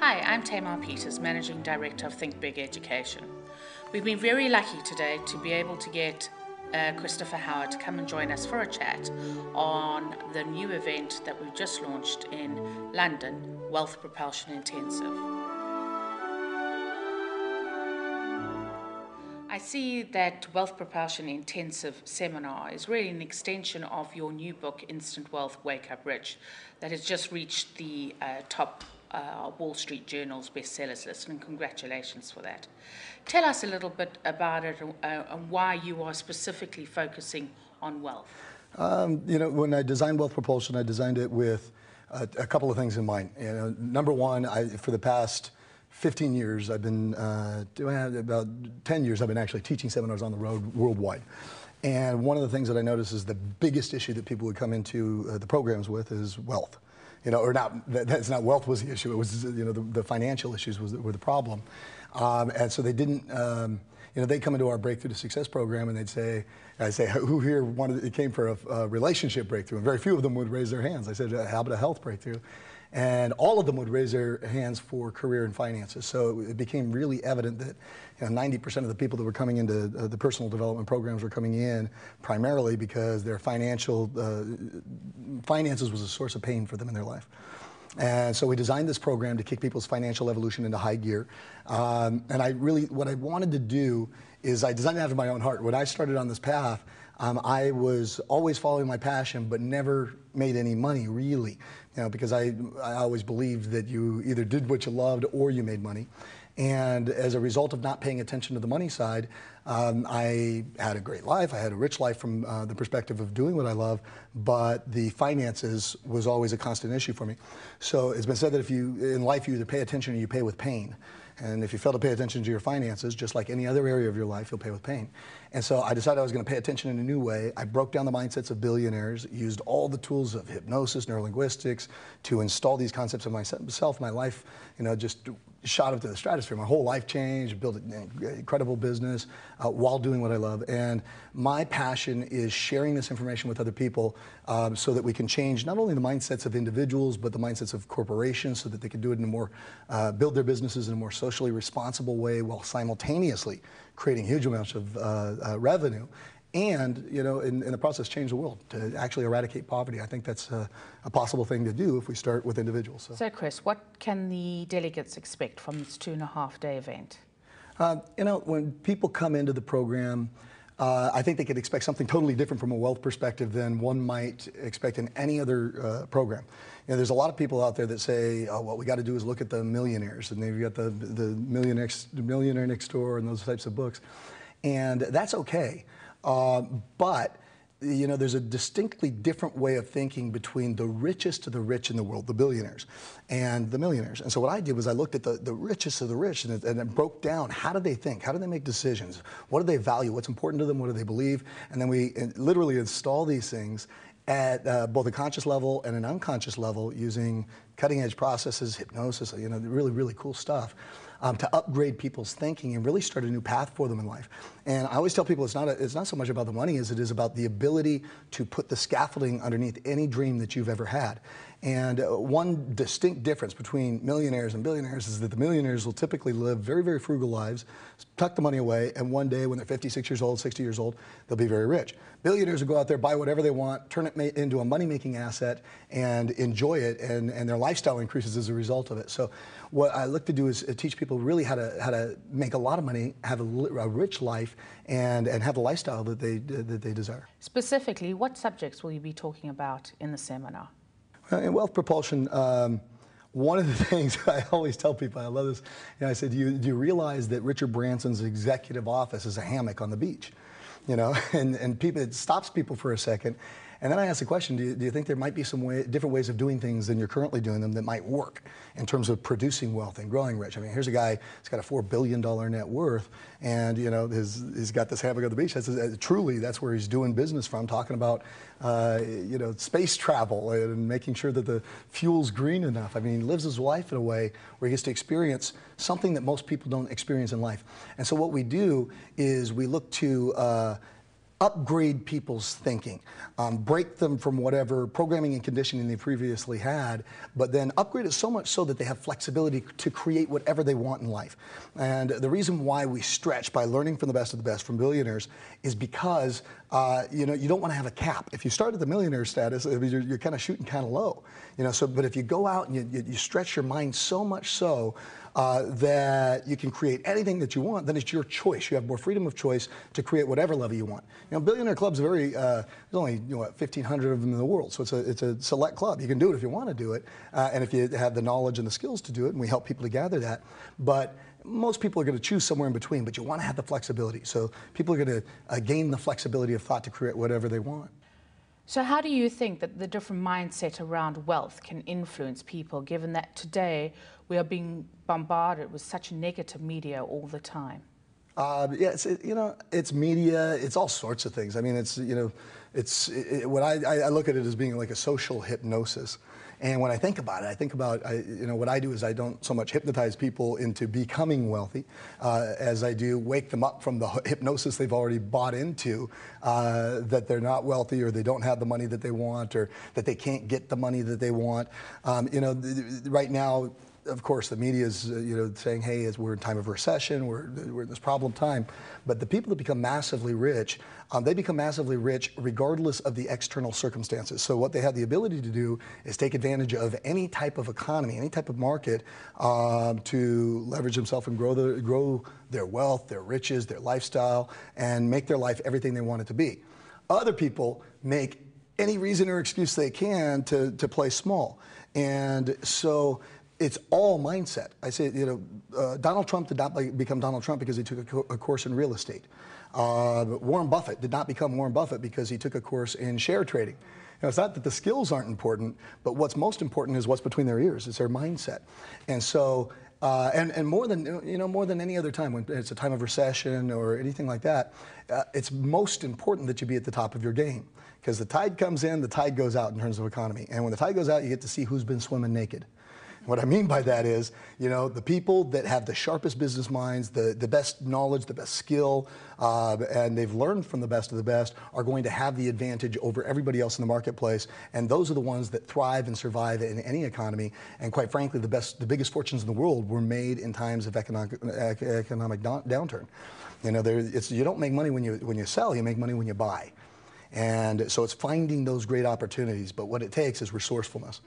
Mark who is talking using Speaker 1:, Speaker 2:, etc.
Speaker 1: Hi, I'm Tamar Peters, Managing Director of Think Big Education. We've been very lucky today to be able to get Christopher Howard to come and join us for a chat on the new event that we've just launched in London, Wealth Propulsion Intensive. I see that Wealth Propulsion Intensive seminar is really an extension of your new book, Instant Wealth, Wake Up Rich, that has just reached the top Wall Street Journal's bestsellers list, and congratulations for that. Tell us a little bit about it and why you are specifically focusing on wealth.
Speaker 2: When I designed Wealth Propulsion, I designed it with a couple of things in mind. Number one, for the past 15 years, I've been, about 10 years, I've been actually teaching seminars on the road worldwide. And one of the things that I noticed is the biggest issue that people would come into the programs with is wealth. Or not, that's not wealth was the issue, it was, the financial issues were the problem. And so they didn't, they'd come into our Breakthrough to Success program and I'd say, who here came for a relationship breakthrough? And very few of them would raise their hands. I said, how about a health breakthrough? And all of them would raise their hands for career and finances. So it became really evident that 90% of the people that were coming into the personal development programs were coming in primarily because their finances was a source of pain for them in their life. And so we designed this program to kick people's financial evolution into high gear. And what I wanted to do is I designed it after my own heart. When I started on this path, I was always following my passion, but never made any money, really. Because I always believed that you either did what you loved or you made money. And as a result of not paying attention to the money side, I had a great life. I had a rich life from the perspective of doing what I love, but the finances was always a constant issue for me. So it's been said that in life you either pay attention or you pay with pain. And if you fail to pay attention to your finances, just like any other area of your life, you'll pay with pain. And so I decided I was going to pay attention in a new way. I broke down the mindsets of billionaires, used all the tools of hypnosis, neurolinguistics to install these concepts in myself. My life, just shot up to the stratosphere. My whole life changed, built an incredible business while doing what I love. And my passion is sharing this information with other people so that we can change not only the mindsets of individuals, but the mindsets of corporations so that they can do it in a more, build their businesses in a more socially responsible way while simultaneously creating huge amounts of revenue. And, in the process, change the world, to actually eradicate poverty. I think that's a possible thing to do if we start with individuals.
Speaker 1: So Chris, what can the delegates expect from this 2.5-day event?
Speaker 2: When people come into the program, I think they could expect something totally different from a wealth perspective than one might expect in any other program. There's a lot of people out there that say, oh, what we got to do is look at the millionaires, and they've got the Millionaire Next Door and those types of books. And that's okay. But there's a distinctly different way of thinking between the richest of the rich in the world, the billionaires, and the millionaires. And so what I did was I looked at the richest of the rich and it broke down, how do they think? How do they make decisions? What do they value? What's important to them? What do they believe? And then we literally install these things at both a conscious level and an unconscious level using cutting-edge processes, hypnosis, really, really cool stuff. To upgrade people's thinking and really start a new path for them in life. And I always tell people it's not so much about the money as it is about the ability to put the scaffolding underneath any dream that you've ever had. And one distinct difference between millionaires and billionaires is that the millionaires will typically live very, very frugal lives, tuck the money away, and one day when they're 56 years old, 60 years old, they'll be very rich. Billionaires will go out there, buy whatever they want, turn it into a money-making asset, and enjoy it, and their lifestyle increases as a result of it. So what I look to do is teach people really how to make a lot of money, have a rich life, and have the lifestyle that they desire.
Speaker 1: Specifically, what subjects will you be talking about in the seminar?
Speaker 2: In Wealth Propulsion, one of the things I always tell people, I love this, I said, do you realize that Richard Branson's executive office is a hammock on the beach? And people, it stops people for a second. And then I ask the question, do you think there might be some different ways of doing things than you're currently doing them that might work in terms of producing wealth and growing rich? I mean, here's a guy who's got a $4 billion net worth, and he's got this hammock on the beach. Truly, that's where he's doing business from, talking about space travel and making sure that the fuel's green enough. I mean, he lives his life in a way where he gets to experience something that most people don't experience in life. And so what we do is we look to upgrade people's thinking, break them from whatever programming and conditioning they previously had, but then upgrade it so much so that they have flexibility to create whatever they want in life. And the reason why we stretch by learning from the best of the best from billionaires is because you don't want to have a cap. If you start at the millionaire status, you're kind of shooting kind of low. But if you go out and you stretch your mind so much so that you can create anything that you want, then it's your choice. You have more freedom of choice to create whatever level you want. Billionaire clubs are there's only 1,500 of them in the world, so it's a select club. You can do it if you want to do it, and if you have the knowledge and the skills to do it, and we help people to gather that. But most people are going to choose somewhere in between, but you want to have the flexibility. So people are going to gain the flexibility of thought to create whatever they want.
Speaker 1: So how do you think that the different mindset around wealth can influence people, given that today we are being bombarded with such negative media all the time?
Speaker 2: Yeah, it's media, it's all sorts of things. I mean, what I look at it as being like a social hypnosis. And when I think about it, what I do is I don't so much hypnotize people into becoming wealthy as I do wake them up from the hypnosis they've already bought into, that they're not wealthy or they don't have the money that they want or that they can't get the money that they want. Right now, of course, the media is saying, hey, we're in time of recession, we're in this problem time. But the people that become massively rich, they become massively rich regardless of the external circumstances. So what they have the ability to do is take advantage of any type of economy, any type of market, to leverage themselves and grow their wealth, their riches, their lifestyle, and make their life everything they want it to be. Other people make any reason or excuse they can to play small. And so it's all mindset. I say, Donald Trump did not become Donald Trump because he took a course in real estate. Warren Buffett did not become Warren Buffett because he took a course in share trading. It's not that the skills aren't important, but what's most important is what's between their ears. It's their mindset. And so, and more than any other time, when it's a time of recession or anything like that, it's most important that you be at the top of your game. Because the tide comes in, the tide goes out in terms of economy. And when the tide goes out, you get to see who's been swimming naked. What I mean by that is, the people that have the sharpest business minds, the best knowledge, the best skill, and they've learned from the best of the best, are going to have the advantage over everybody else in the marketplace. And those are the ones that thrive and survive in any economy. And quite frankly, the biggest fortunes in the world were made in times of economic downturn. You don't make money when you sell, you make money when you buy. And so it's finding those great opportunities. But what it takes is resourcefulness.